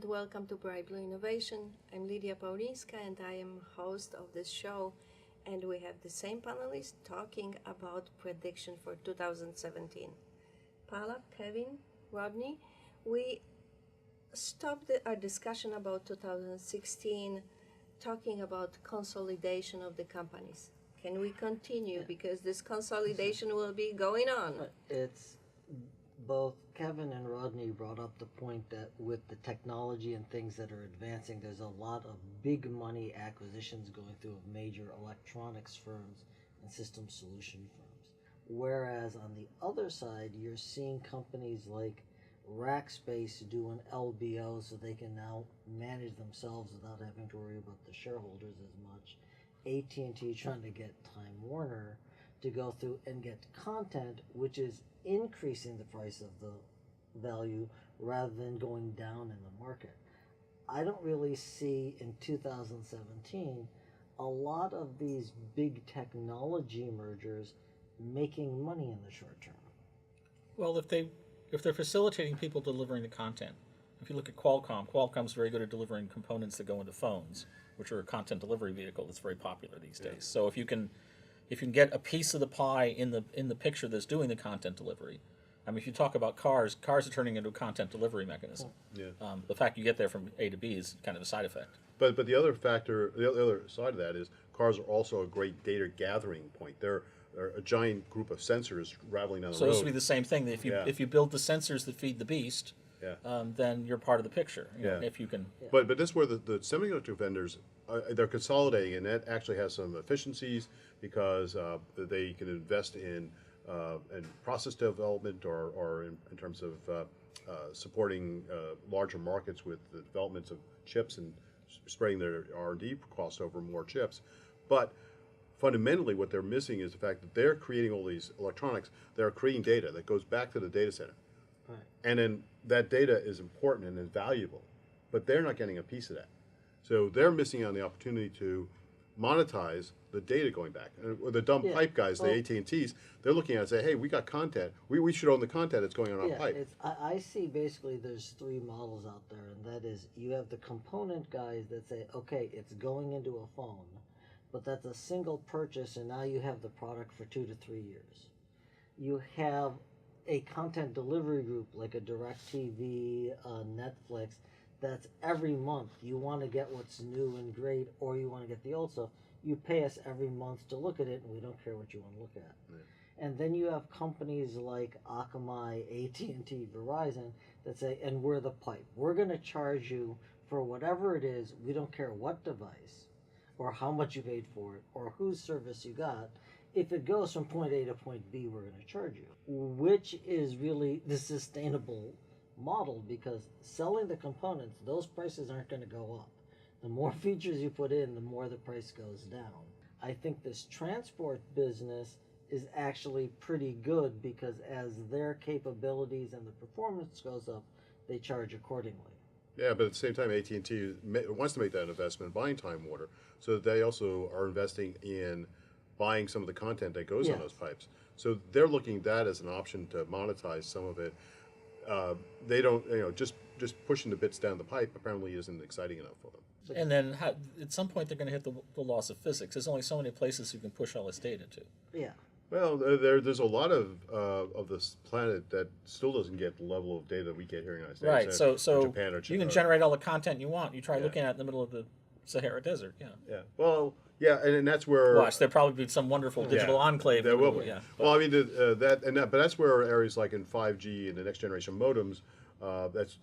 welcome to Bright Blue Innovation. I'm Lidia Paulinska and I am host of this show, and we have the same panelists talking about prediction for 2017. Pallab, Kevin, Rodney, we stopped our discussion about 2016 talking about consolidation of the companies. Can we continue? Because this consolidation will be going on. It's both Kevin and Rodney brought up the point that with the technology and things that are advancing, there's a lot of big money acquisitions going through of major electronics firms and system solution firms. Whereas on the other side, you're seeing companies like Rackspace do an LBO so they can now manage themselves without having to worry about the shareholders as much. AT&T trying to get Time Warner to go through and get content, which is increasing the price of the value rather than going down in the market. I don't really see in 2017 a lot of these big technology mergers making money in the short term. Well, if they're facilitating people delivering the content, if you look at Qualcomm's very good at delivering components that go into phones, which are a content delivery vehicle that's very popular these days. So if you can get a piece of the pie in the picture that's doing the content delivery. I mean, if you talk about cars are turning into a content delivery mechanism. Yeah. The fact you get there from A to B is kind of a side effect. But the other factor, the other side of that is cars are also a great data gathering point. They're a giant group of sensors rattling down the road. So this would be the same thing. If you build the sensors that feed the beast, then you're part of the picture. You know, if you can. But this is where the semiconductor vendors they're consolidating, and that actually has some efficiencies because they can invest in process development or in terms of supporting larger markets with the developments of chips and spreading their R&D costs over more chips. But fundamentally, what they're missing is the fact that they're creating all these electronics. They're creating data that goes back to the data center. Right. And then that data is important and is valuable, but they're not getting a piece of that. So they're missing on the opportunity to monetize the data going back. Or the dumb pipe guys, the AT&Ts, they're looking at it and say, hey, we got content. We should own the content that's going on our pipe. I see basically there's three models out there, and that is you have the component guys that say, okay, it's going into a phone, but that's a single purchase, and now you have the product for 2 to 3 years. You have a content delivery group like a DirecTV, Netflix, that's every month. You want to get what's new and great, or you want to get the old stuff. You pay us every month to look at it, and we don't care what you want to look at. Yeah. And then you have companies like Akamai, AT&T, Verizon that say, and we're the pipe. We're going to charge you for whatever it is. We don't care what device or how much you paid for it or whose service you got. If it goes from point A to point B, we're going to charge you, which is really the sustainable model, because selling the components, those prices aren't going to go up. The more features you put in, the more the price goes down. I think this transport business is actually pretty good because as their capabilities and the performance goes up, they charge accordingly. Yeah, but at the same time, AT&T wants to make that investment buying Time Warner, so they also are investing in buying some of the content that goes on those pipes. So they're looking at that as an option to monetize some of it. They don't, just pushing the bits down the pipe apparently isn't exciting enough for them. And then at some point they're going to hit the laws of physics. There's only so many places you can push all this data to. Yeah. Well, there's a lot of this planet that still doesn't get the level of data that we get here in the United States. Right. So Japan or you can generate all the content you want. You try looking at it in the middle of the Sahara Desert. Yeah. Yeah. Well. Yeah, and that's where. Watch, there'll probably be some wonderful digital enclave. There will be. Yeah. Well, I mean, but that's where areas like in 5G and the next generation modems, that's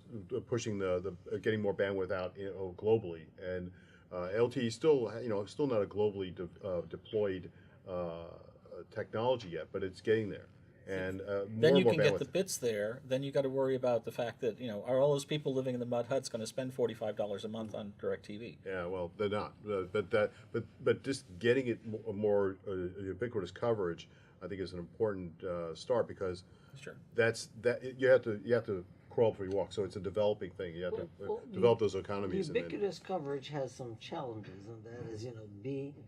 pushing the getting more bandwidth out globally, and LTE still still not a globally deployed technology yet, but it's getting there. And then you can get the bits there. Then you got to worry about the fact that are all those people living in the mud huts going to spend $45 a month on DirecTV? Yeah, well, they're not. But just getting it more ubiquitous coverage, I think, is an important start because you have to crawl before you walk. So it's a developing thing. You have to develop those economies. Ubiquitous coverage has some challenges, and that is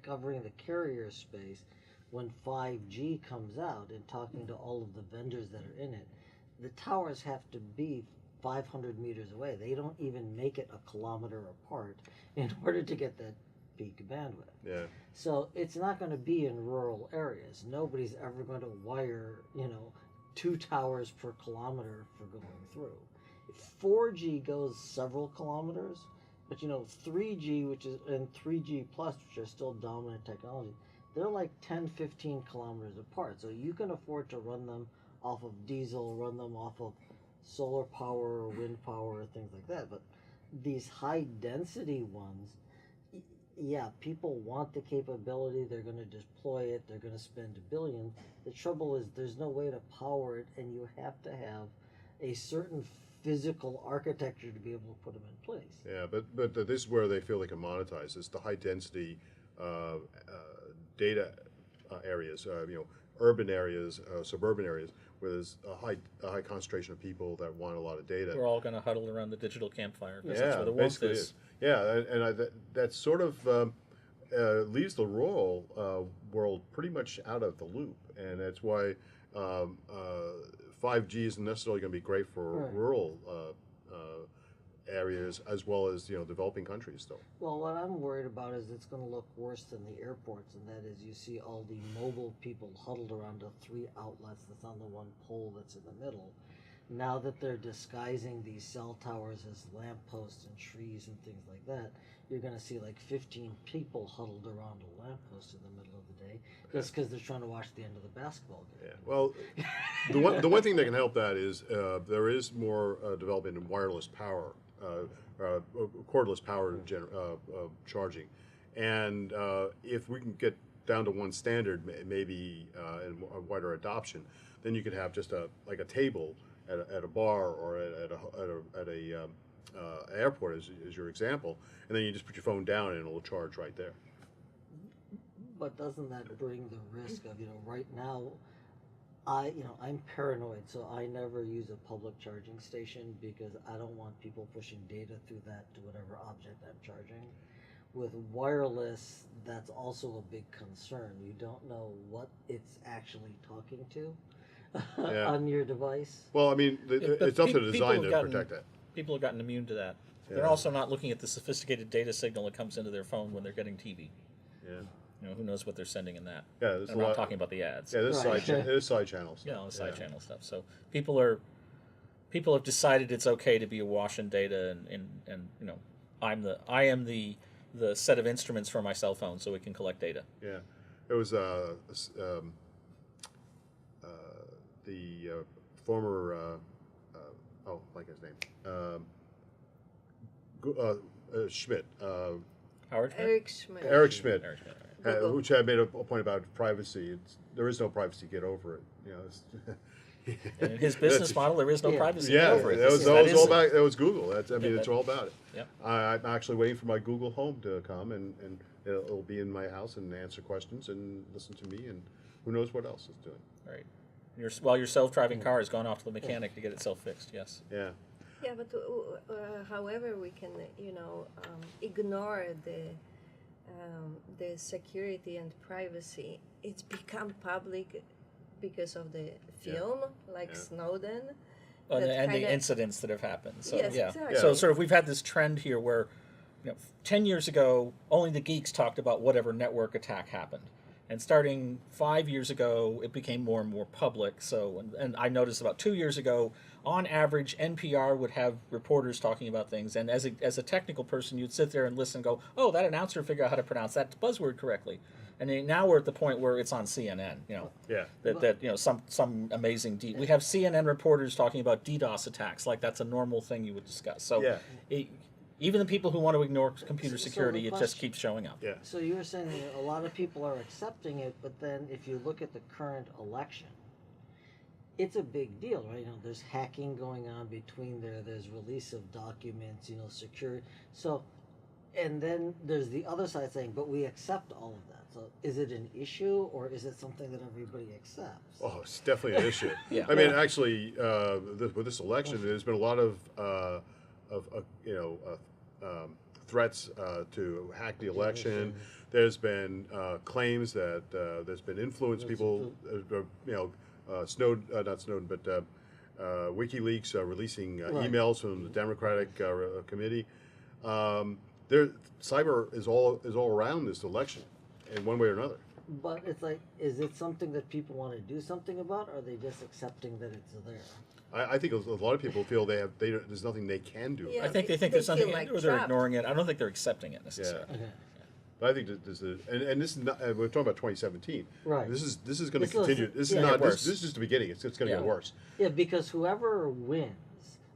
covering the carrier space. When 5G comes out and talking to all of the vendors that are in it, the towers have to be 500 meters away. They don't even make it a kilometer apart in order to get that peak bandwidth. Yeah. So it's not going to be in rural areas. Nobody's ever going to wire, 2 towers per kilometer for going through. 4G goes several kilometers, but 3G, and 3G plus, which are still dominant technology, they're like 10, 15 kilometers apart. So you can afford to run them off of diesel, run them off of solar power or wind power or things like that. But these high density ones, yeah, people want the capability, they're going to deploy it, they're going to spend $billions. The trouble is there's no way to power it, and you have to have a certain physical architecture to be able to put them in place. Yeah, but this is where they feel they can monetize. It's the high density data areas, urban areas, suburban areas, where there's a high concentration of people that want a lot of data. We're all going to huddle around the digital campfire. Yeah, That's where the warmth basically is. Yeah, that sort of leaves the rural world pretty much out of the loop, and that's why 5G isn't necessarily going to be great for rural areas as well as developing countries still. Well, what I'm worried about is it's going to look worse than the airports, and that is you see all the mobile people huddled around the 3 outlets that's on the one pole that's in the middle. Now that they're disguising these cell towers as lampposts and trees and things like that, you're going to see like 15 people huddled around a lamppost in the middle of the day just because they're trying to watch the end of the basketball game. Yeah. Well, the one thing that can help that is there is more development in wireless power, cordless power charging, and if we can get down to one standard, maybe and a wider adoption, then you could have just a table at a bar or at a airport as your example, and then you just put your phone down and it'll charge right there. But doesn't that bring the risk of, right now, I'm paranoid, so I never use a public charging station because I don't want people pushing data through that to whatever object I'm charging. With wireless, that's also a big concern. You don't know what it's actually talking to on your device. Well, I mean, it's up to the design to gotten, protect that. People have gotten immune to that. Yeah. They're also not looking at the sophisticated data signal that comes into their phone when they're getting TV. Yeah. Who knows what they're sending in that? Yeah, there's I'm not talking about the ads. Yeah, there's side channels. Yeah, all the side channel stuff. So people have decided it's okay to be awash in data, and I am the set of instruments for my cell phone so it can collect data. Yeah, it was the former like his name, Schmidt. Howard Schmidt? Eric Schmidt. Eric Schmidt. Eric Schmidt, right. Which had made a point about privacy. There is no privacy. Get over it. And in his business model, there is no privacy. Yeah, Get over it. that was Google. It's all about it. Yep. I'm actually waiting for my Google Home to come, and it'll be in my house and answer questions and listen to me, and who knows what else it's doing. Right. While your self-driving car has gone off to the mechanic to get itself fixed. Yes. Yeah. Yeah, but however we can, ignore the security and privacy. It's become public because of the film, Snowden. And the incidents that have happened. So, Yes, yeah. exactly. So sort of we've had this trend here where 10 years ago, only the geeks talked about whatever network attack happened. And starting 5 years ago, it became more and more public. So, and I noticed about 2 years ago, on average, NPR would have reporters talking about things. And as a technical person, you'd sit there and listen and go, oh, that announcer figured out how to pronounce that buzzword correctly. And then now we're at the point where it's on CNN, Yeah. that some amazing, we have CNN reporters talking about DDoS attacks, like that's a normal thing you would discuss. So even the people who want to ignore computer security, it just keeps showing up. Yeah. So you were saying that a lot of people are accepting it, but then if you look at the current election, it's a big deal, right? There's hacking going on between there. There's release of documents, secure. So, and then there's the other side saying, but we accept all of that. So is it an issue, or is it something that everybody accepts? Oh, it's definitely an issue. Yeah. I mean, actually, with this election, there's been a lot of threats to hack the election. There's been claims that there's been influence. People, not Snowden, but WikiLeaks releasing Right. emails from the Democratic committee. There, cyber is all around this election, in one way or another. But it's like, is it something that people want to do something about, or are they just accepting that it's there? I think a lot of people feel there's nothing they can do. Yeah. I think they think They there's something, feel like or they're trapped. ignoring it. I don't think they're accepting it necessarily. Okay. But I think that this is, and this is not, we're talking about 2017. Right. This is going to This is- continue. This is yeah. not. Get This, worse. this is just the beginning. It's going to Yeah. get worse. Yeah, because whoever wins,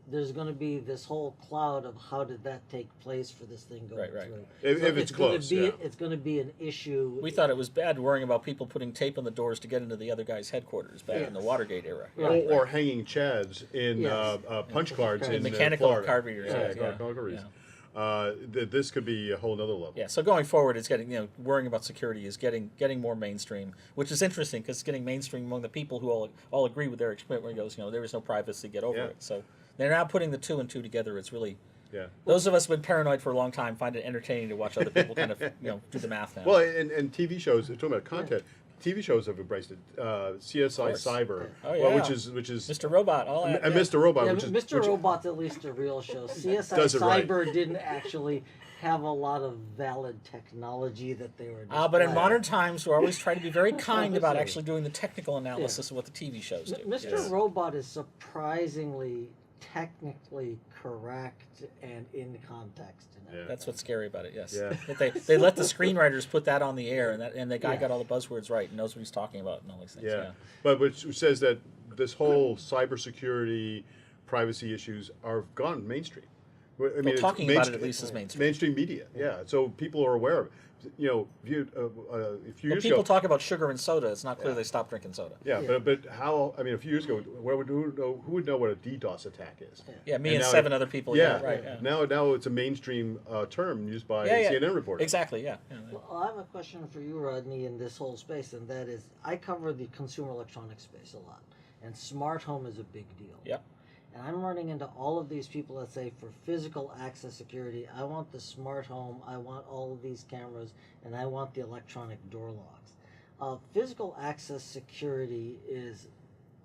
there's going to be this whole cloud of how did that take place for this thing going Right. through. If it's gonna close, be, yeah. it's going to be an issue. We thought it was bad worrying about people putting tape on the doors to get into the other guy's headquarters back in the Yes. Watergate era. Right. Or hanging chads in Yes. punch cards in Mechanical Florida. card readers. Yeah, Yeah. card readers. Yeah. This could be a whole nother level. Yeah, so going forward, it's getting, worrying about security is getting more mainstream, which is interesting because it's getting mainstream among the people who all agree with Eric's point where he goes, there is no privacy, get over Yeah. it. So they're now putting the two and two together. It's really, Yeah. those of us who've been paranoid for a long time find it entertaining to watch other people kind of, do the math now. Well, and TV shows. Talking about content, TV shows have embraced it. CSI course. Cyber, Oh, well, yeah. which is Mr. Robot, all that. and yeah. Mr. Robot, Yeah, which is Mr. which- Robot's at least a real show. CSI Does it right. Cyber didn't actually have a lot of valid technology that they were. But in displaying. modern times, we're always trying to be very kind about Obviously. actually doing the technical analysis of what the TV shows do. Mr. Yes. Robot is surprisingly technically correct and in context. And Yeah. That's what's scary about it. Yes. Yeah. But they let the screenwriters put that on the air, and the guy Yeah. got all the buzzwords right and knows what he's talking about and all these things. Yeah, but which says that this whole cybersecurity, privacy issues are gone mainstream. I mean, it's talking about it at least is mainstream. Mainstream media, yeah. So people are aware of it. If you a few When years people ago, talk about sugar and soda, it's not clear they stopped drinking soda. yeah, Yeah. but how? I mean, a few years ago, who would know what a DDoS attack is? Yeah, me And and now 7 other people. Yeah, Right. Yeah. Now it's a mainstream term used by Yeah, CNN reporters. Exactly. Yeah. Well, I have a question for you, Rodney, in this whole space, and that is, I cover the consumer electronics space a lot, and smart home is a big deal. Yep. And I'm running into all of these people that say, for physical access security, I want the smart home, I want all of these cameras, and I want the electronic door locks. Physical access security is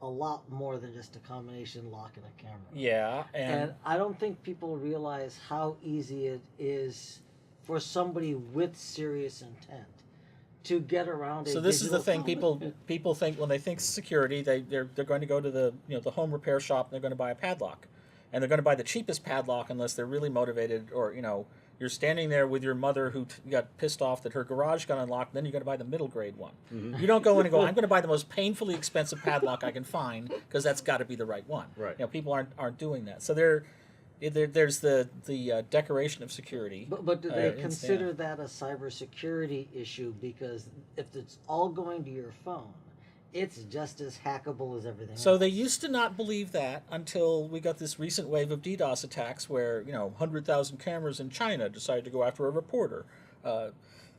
a lot more than just a combination lock and a camera. Yeah, And I don't think people realize how easy it is for somebody with serious intent to get around. so this is the thing. People think when they think security, they're going to go to the the home repair shop and they're going to buy a padlock, and they're going to buy the cheapest padlock unless they're really motivated, or you're standing there with your mother who got pissed off that her garage got unlocked. Then you're going to buy the middle grade one. Mm-hmm. You don't go in and go, I'm going to buy the most painfully expensive padlock I can find because that's got to be the right one. Right. People aren't doing that. So there's the decoration of security. But do they in consider Stan. that a cybersecurity issue? Because if it's all going to your phone, it's just as hackable as everything So else. they used to not believe that until we got this recent wave of DDoS attacks where 100,000 cameras in China decided to go after a reporter.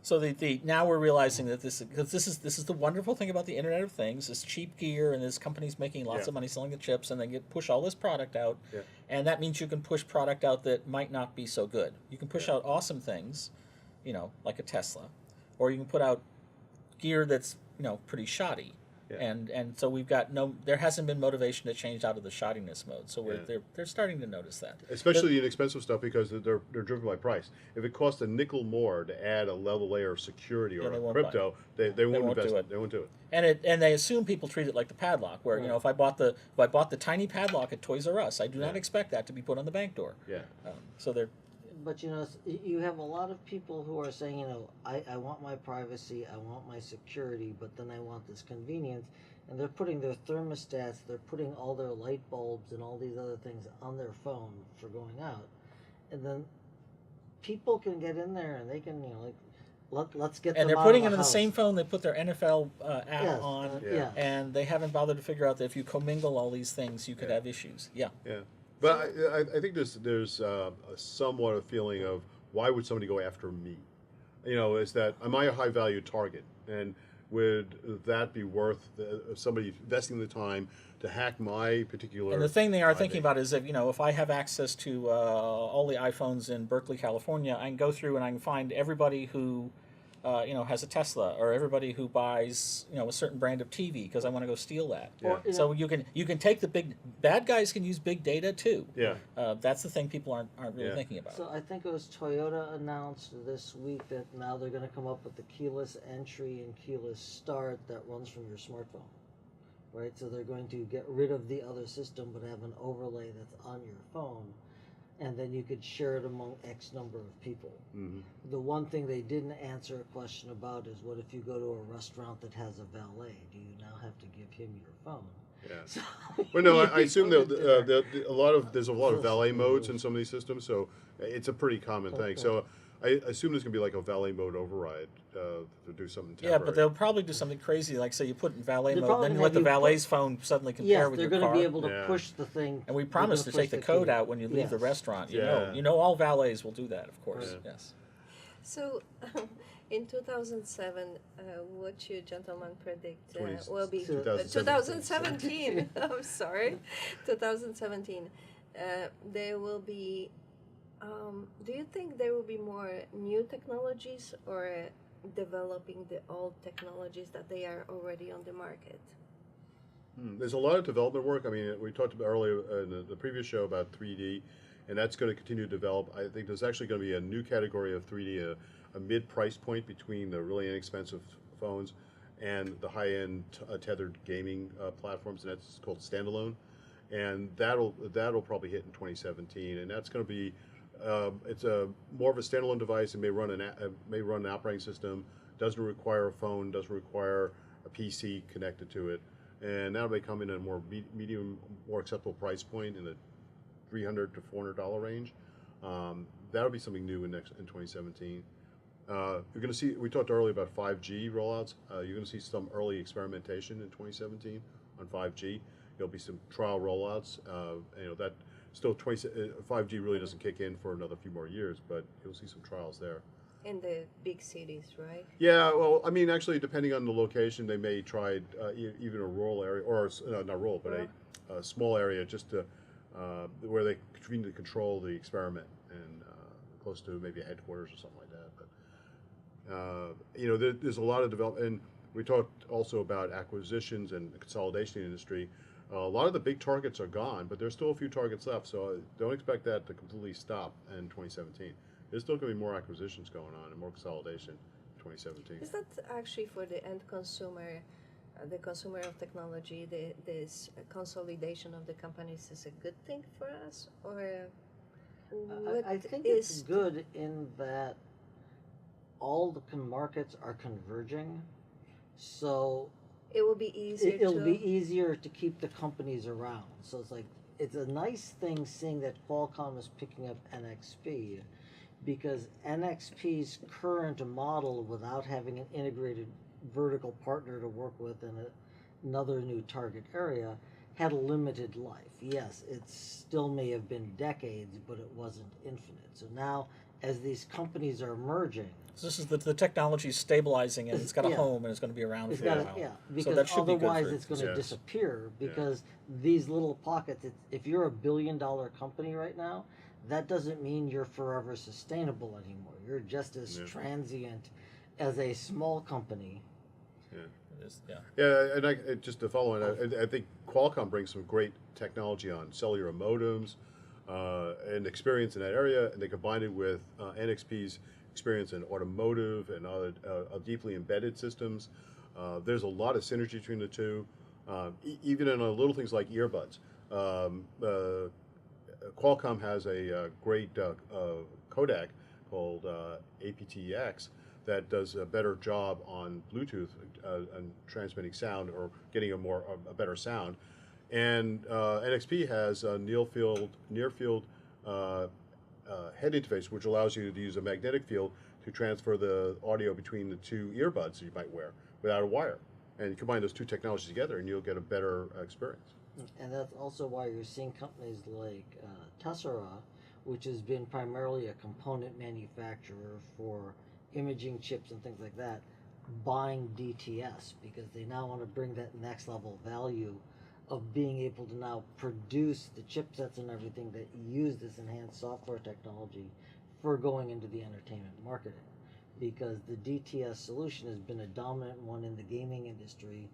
So now we're realizing that this is the wonderful thing about the Internet of Things. This cheap gear and this companies making lots Yeah. of money selling the chips, and they push all this product out, Yeah. and that means you can push product out that might not be so good. You can push out awesome things, like a Tesla, or you can put out gear that's pretty shoddy. Yeah. And so we've got there hasn't been motivation to change out of the shoddiness mode. So Yeah. they're starting to notice that. Especially the inexpensive stuff, because they're driven by price. If it costs a nickel more to add a level layer of security or they a won't crypto, they won't won't invest do it. it. They won't do it. And they assume people treat it like the padlock, where if I bought the tiny padlock at Toys R Us, I do not Yeah. expect that to be put on the bank door. Yeah. So they're But you have a lot of people who are saying, I want my privacy, I want my security, but then I want this convenience. And they're putting their thermostats, they're putting all their light bulbs and all these other things on their phone for going out. And then people can get in there and they can, let's get them and they're out putting of it the in the house. same phone they put their NFL app Yes, on, yeah. and they haven't bothered to figure out that if you commingle all these things, you could Yeah. have issues. Yeah. Yeah, but I think there's a somewhat a feeling of, why would somebody go after me? Is that, am I a high value target, and would that be worth somebody investing the time to hack my particular? And the thing they are thinking IP? about is if I have access to all the iPhones in Berkeley, California, I can go through and I can find everybody who has a Tesla, or everybody who buys, a certain brand of TV because I want to go steal that. Yeah. So you can take the bad guys can use big data too. Yeah. That's the thing people aren't really thinking about. So I think it was Toyota announced this week that now they're going to come up with the keyless entry and keyless start that runs from your smartphone. Right? So they're going to get rid of the other system but have an overlay that's on your phone, and then you could share it among X number of people. Mm-hmm. The one thing they didn't answer a question about is, what if you go to a restaurant that has a valet? Do you now have to give him your phone? Yeah. So, Well, no, I assume there's there's a lot of valet modes in some of these systems, so it's a pretty common thing. So I assume there's going to be like a valet mode override to do something temporary. Yeah, but they'll probably do something crazy, like say you put in valet They're mode, probably then you gonna let the have you valet's phone suddenly compare yes, with they're your going car. to be able to Yeah. push the thing. And we they're promise gonna to take push the code key. out when you leave the Yes. restaurant. Yeah. All valets will do that, of course. Yeah. Yes. So, in 2007, what you gentlemen predict 20 will be 2017. 2017. I'm sorry, 2017. There will be. Do you think there will be more new technologies or developing the old technologies that they are already on the market? There's a lot of development work. I mean, we talked about earlier in the previous show about 3D, and that's going to continue to develop. I think there's actually going to be a new category of 3D, a mid-price point between the really inexpensive phones and the high-end tethered gaming platforms, and that's called standalone. And that'll probably hit in 2017, and that's going to be it's a more of a standalone device. It may run an operating system. Doesn't require a phone. Doesn't require a PC connected to it. And that may come in at a more medium, more acceptable price point in the $300 to $400 range. That'll be something new in 2017. You're going to see. We talked earlier about 5G rollouts. You're going to see some early experimentation in 2017 on 5G. There'll be some trial rollouts. That still 5G really doesn't kick in for another few more years, but you'll see some trials there. In the big cities, right? Yeah, well, I mean, actually, depending on the location, they may try even a rural area, or not rural, but a small area, just to where they continue to control the experiment and close to maybe a headquarters or something like that. But there's a lot of development. And we talked also about acquisitions and consolidation in the industry. A lot of the big targets are gone, but there's still a few targets left. So don't expect that to completely stop in 2017. There's still going to be more acquisitions going on and more consolidation in 2017. Is that actually for the end consumer, the consumer of technology, this consolidation of the companies is a good thing for us? Or I think it's good in that all the markets are converging, so it will be easier it'll be easier to keep the companies around. So it's a nice thing seeing that Qualcomm is picking up NXP, because NXP's current model, without having an integrated vertical partner to work with in another new target area, had a limited life. Yes, it still may have been decades, but it wasn't infinite. So now, as these companies are merging, So this is the technology is stabilizing, and it's got a home, and it's going to be around for a while. because So that should be good otherwise for it's going to Yes. disappear, because these little pockets, if you're a billion-dollar company right now, that doesn't mean you're forever sustainable anymore. You're just as transient as a small company. It is, yeah. Yeah, and just to follow on, I think Qualcomm brings some great technology on cellular modems and experience in that area, and they combine it with NXP's experience in automotive and other deeply embedded systems. There's a lot of synergy between the two, even in little things like earbuds. Qualcomm has a great codec called aptX that does a better job on Bluetooth and transmitting sound, or getting a better sound. And NXP has a near field head interface, which allows you to use a magnetic field to transfer the audio between the two earbuds you might wear without a wire. And you combine those two technologies together, and you'll get a better experience. And that's also why you're seeing companies like Tessera, which has been primarily a component manufacturer for imaging chips and things like that, buying DTS, because they now want to bring that next level value of being able to now produce the chipsets and everything that use this enhanced software technology for going into the entertainment marketing. because the DTS solution has been a dominant one in the gaming industry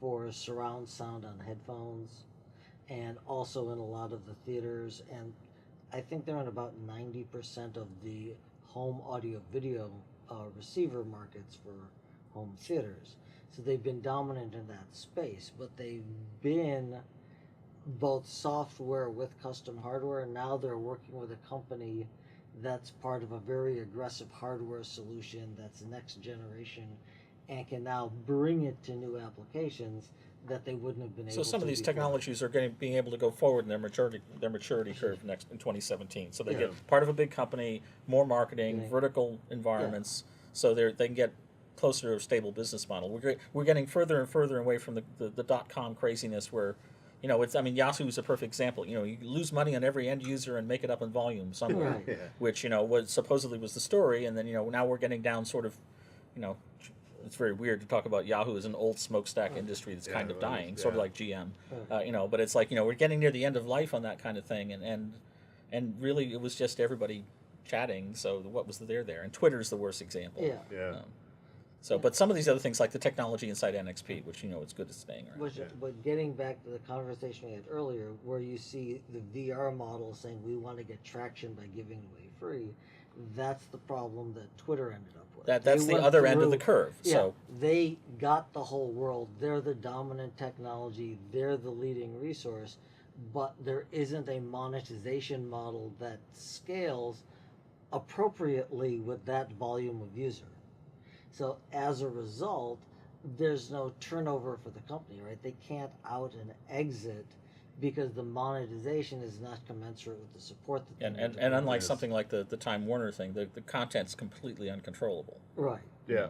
for surround sound on headphones and also in a lot of the theaters. And I think they're in about 90% of the home audio video receiver markets for home theaters. So they've been dominant in that space, but they've been both software with custom hardware, and now they're working with a company that's part of a very aggressive hardware solution that's next generation and can now bring it to new applications that they wouldn't have been able to. So some of these before. technologies are being able to go forward in their maturity curve next in 2017. So they Yeah. get part of a big company, more marketing, Yeah. vertical environments, so they can get closer to a stable business model. We're getting further and further away from the .com craziness where, you know, Yahoo is a perfect example. You know, you lose money on every end user and make it up in volume somewhere, Right. Yeah. which, you know, was supposedly was the story, and then, you know, now we're getting down sort of, you know, it's very weird to talk about Yahoo as an old smokestack industry that's Yeah, kind of well, dying, sort of yeah. like GM, you know. But it's like, you know, we're getting near the end of life on that kind of thing, and really it was just everybody chatting. So what was there? And Twitter's the worst example. Yeah. Yeah. So, but some of these other things like the technology inside NXP, which, you know, it's good at staying around. Which, but getting back to the conversation we had earlier, where you see the VR model saying we want to get traction by giving away free, that's the problem that Twitter ended up with. That's They the went other end of the through- curve. Yeah, So they got the whole world. They're the dominant technology. They're the leading resource, but there isn't a monetization model that scales appropriately with that volume of user. So as a result, there's no turnover for the company, right? They can't out and exit because the monetization is not commensurate with the support that they and need to unlike Yes. something like the Time Warner thing, the content's completely uncontrollable. right. Yeah.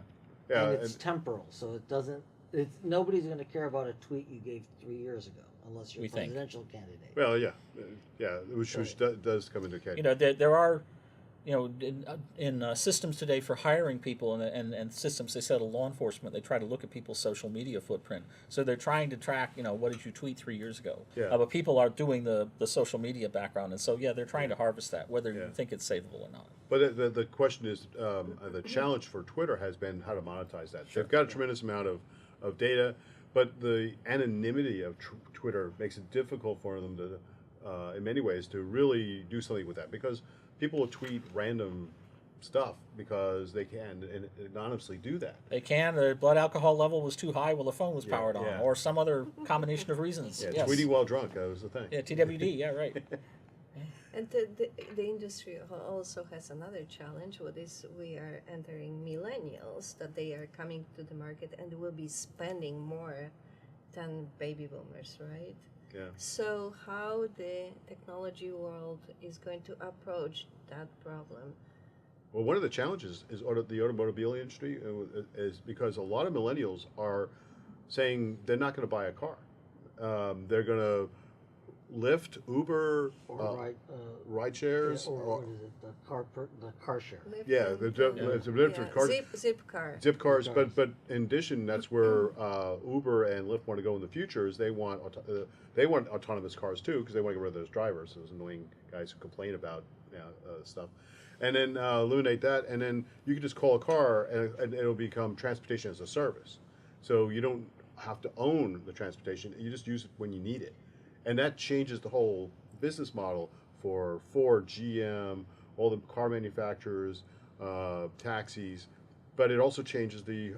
Yeah. And it's temporal, so it doesn't. It's nobody's going to care about a tweet you gave 3 years ago, unless you're We a think. presidential candidate. Well, yeah. Yeah. Which does come into account. You know, there are, you know, in systems today for hiring people and systems they settle law enforcement, they try to look at people's social media footprint. So they're trying to track, you know, what did you tweet 3 years ago? Yeah. But people are doing the social media background, and so yeah, they're trying to harvest that, whether Yeah. you think it's savable or not. But the question is, the challenge for Twitter has been how to monetize that. Sure. They've got a tremendous amount of data, but the anonymity of Twitter makes it difficult for them to, in many ways, to really do something with that, because people will tweet random stuff because they can and anonymously do that. They can. Their blood alcohol level was too high while the phone was Yeah, powered on, yeah. or some other combination of reasons. Yeah, Yes. tweeting while drunk, that was the thing. Yeah, TWD. Yeah, right. And the industry also has another challenge, what is we are entering millennials, that they are coming to the market and will be spending more than baby boomers, right? Yeah. So how the technology world is going to approach that problem? Well, one of the challenges is the automobile industry is because a lot of millennials are saying they're not going to buy a car. They're going to Lyft, Uber, Or ride shares. or what is it? The car share. Yeah, Lyft it's a different car. Zip car. Zip cars, Cars. but in addition, that's where Uber and Lyft want to go in the future. Is they want autonomous cars too, because they want to get rid of those drivers, those annoying guys who complain about stuff, and then eliminate that, and then you can just call a car, and it'll become transportation as a service. So you don't have to own the transportation; you just use it when you need it, and that changes the whole business model for Ford, GM, all the car manufacturers, taxis. But it also changes the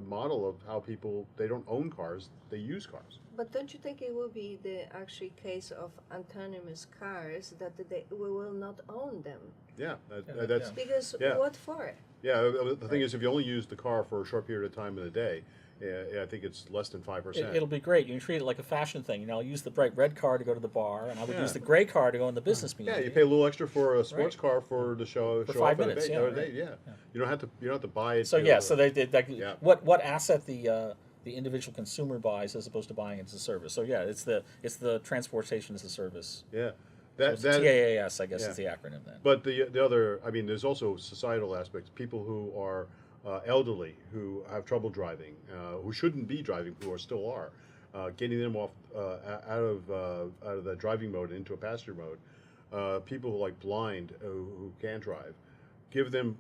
model of how people, they don't own cars, they use cars. But don't you think it will be the actually case of autonomous cars that we will not own them? Yeah, Yeah, that's yeah. Because Yeah. what for? yeah. The thing is, if you only use the car for a short period of time in a day, I think it's less than 5%. It'll be great. You can treat it like a fashion thing. You know, I'll use the bright red car to go to the bar, and I would Yeah. use the gray car to go in the business meeting. Yeah, you pay a little extra for a sports Right. car for the show. For show 5 off at a minutes, day- yeah, or a right. day, yeah. You don't have to buy it. So to, yeah, so they Yeah. what asset the individual consumer buys as opposed to buying it as a service. So yeah, it's the transportation as a service. yeah. So That it's that TAAS, I guess, yeah. is the acronym then. But the other, I mean, there's also societal aspects. People who are elderly, who have trouble driving, who shouldn't be driving, who still are, getting them off out of the driving mode into a passenger mode. People who are like blind, who can't drive, give them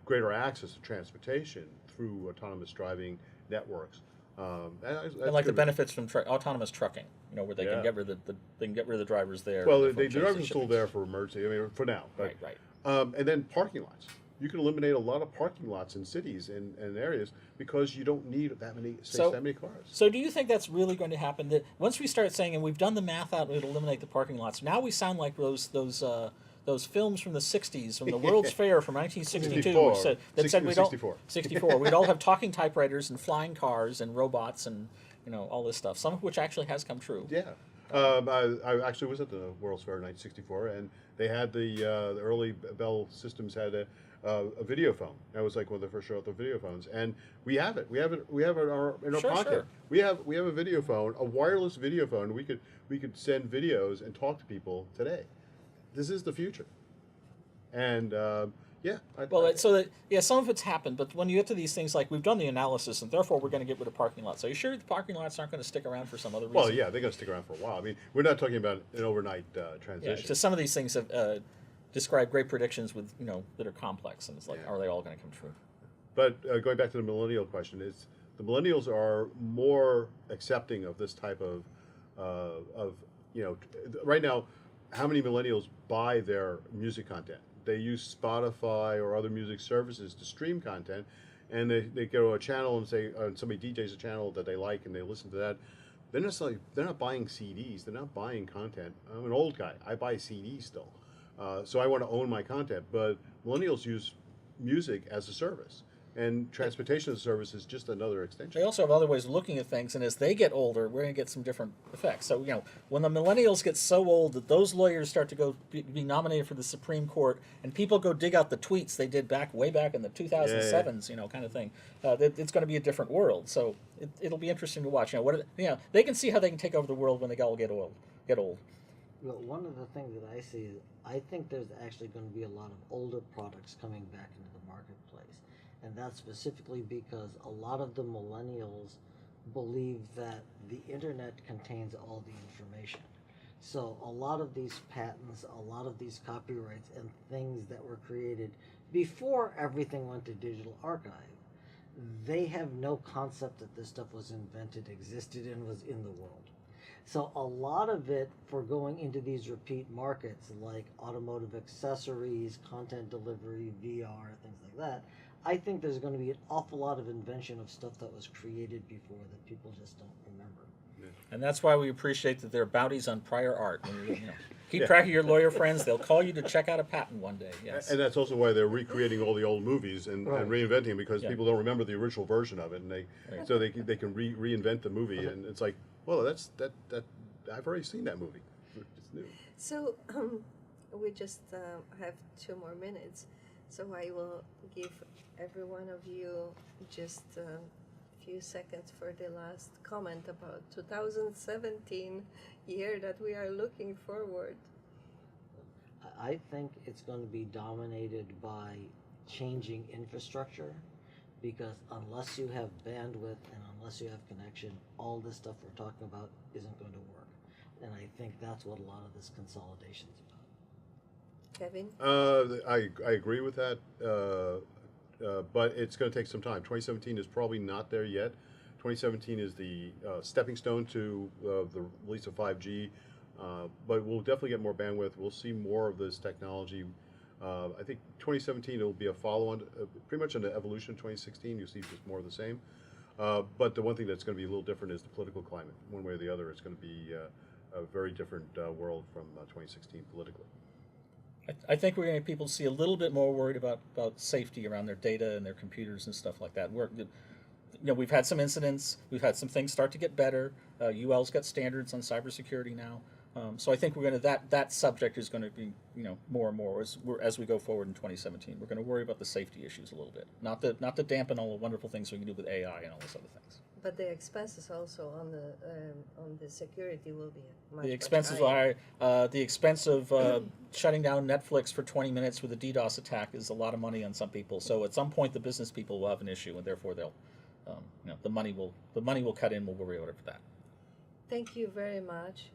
greater access to transportation through autonomous driving networks. And like the benefits from autonomous trucking, where they can get rid of the drivers there. Well, and the therefore change drivers are still there for emergency. I mean, for now. But, right. And then parking lots. You can eliminate a lot of parking lots in cities and areas because you don't need that many cars. So do you think that's really going to happen? That once we start saying, and we've done the math out, it'll eliminate the parking lots. Now we sound like those films from the '60s, from the World's Fair from 1962, that said we don't 64. We'd all have talking typewriters and flying cars and robots and all this stuff. Some of which actually has come true. Yeah. I actually was at the World's Fair in 1964, and they had the early Bell Systems had a video phone. That was like one of the first show out the video phones, and we have it. We have it in our pocket. Sure. We have a video phone, a wireless video phone. We could send videos and talk to people today. This is the future, and some of it's happened, but when you get to these things, like we've done the analysis, and therefore we're going to get rid of parking lots. Are you sure the parking lots aren't going to stick around for some other reason? Well, yeah, they're going to stick around for a while. I mean, we're not talking about an overnight transition. Yeah, so some of these things have described great predictions with that are complex, and it's like, are they all going to come true? But going back to the millennial question, is the millennials are more accepting of this type of right now. How many millennials buy their music content? They use Spotify or other music services to stream content, and they go to a channel and say somebody DJs a channel that they like and they listen to that. They're not buying CDs. They're not buying content. I'm an old guy. I buy CDs still, so I want to own my content. But millennials use music as a service, and transportation as a service is just another extension. They also have other ways of looking at things, and as they get older, we're going to get some different effects. So, when the millennials get so old that those lawyers start to be nominated for the Supreme Court, and people go dig out the tweets they did way back in the 2007s, kind of thing, it's going to be a different world. So it'll be interesting to watch. They can see how they can take over the world when they all get old. Well, one of the things that I see is I think there's actually going to be a lot of older products coming back into the marketplace. And that's specifically because a lot of the millennials believe that the internet contains all the information. So a lot of these patents, a lot of these copyrights and things that were created before everything went to digital archive, they have no concept that this stuff was invented, existed, and was in the world. So a lot of it for going into these repeat markets like automotive accessories, content delivery, VR, things like that, I think there's going to be an awful lot of invention of stuff that was created before that people just don't remember. And that's why we appreciate that there are bounties on prior art. Keep track of your lawyer friends. They'll call you to check out a patent one day. Yes. And that's also why they're recreating all the old movies and reinventing them, because people don't remember the original version of it, and so they can reinvent the movie, and it's like, well, that I've already seen that movie. It's new. So we just have 2 more minutes, so I will give every one of you just a few seconds for the last comment about 2017 year that we are looking forward. I think it's going to be dominated by changing infrastructure, because unless you have bandwidth and unless you have connection, all this stuff we're talking about isn't going to work. And I think that's what a lot of this consolidation is about. Kevin? I agree with that, but it's going to take some time. 2017 is probably not there yet. 2017 is the stepping stone to the release of 5G, but we'll definitely get more bandwidth. We'll see more of this technology. I think 2017 will be a follow-on, pretty much an evolution of 2016. You'll see just more of the same. But the one thing that's going to be a little different is the political climate. One way or the other, it's going to be a very different world from 2016 politically. I think we're going to get people to see a little bit more worried about safety around their data and their computers and stuff like that. We've had some incidents. We've had some things start to get better. UL's got standards on cybersecurity now. So I think we're going to that subject is going to be more and more as we go forward in 2017. We're going to worry about the safety issues a little bit, not to dampen all the wonderful things we can do with AI and all those other things. But the expenses also on the security will be much. The expenses the expense of shutting down Netflix for 20 minutes with a DDoS attack is a lot of money on some people. So at some point, the business people will have an issue, and therefore they'll, the money will cut in. We'll worry about it for that. Thank you very much.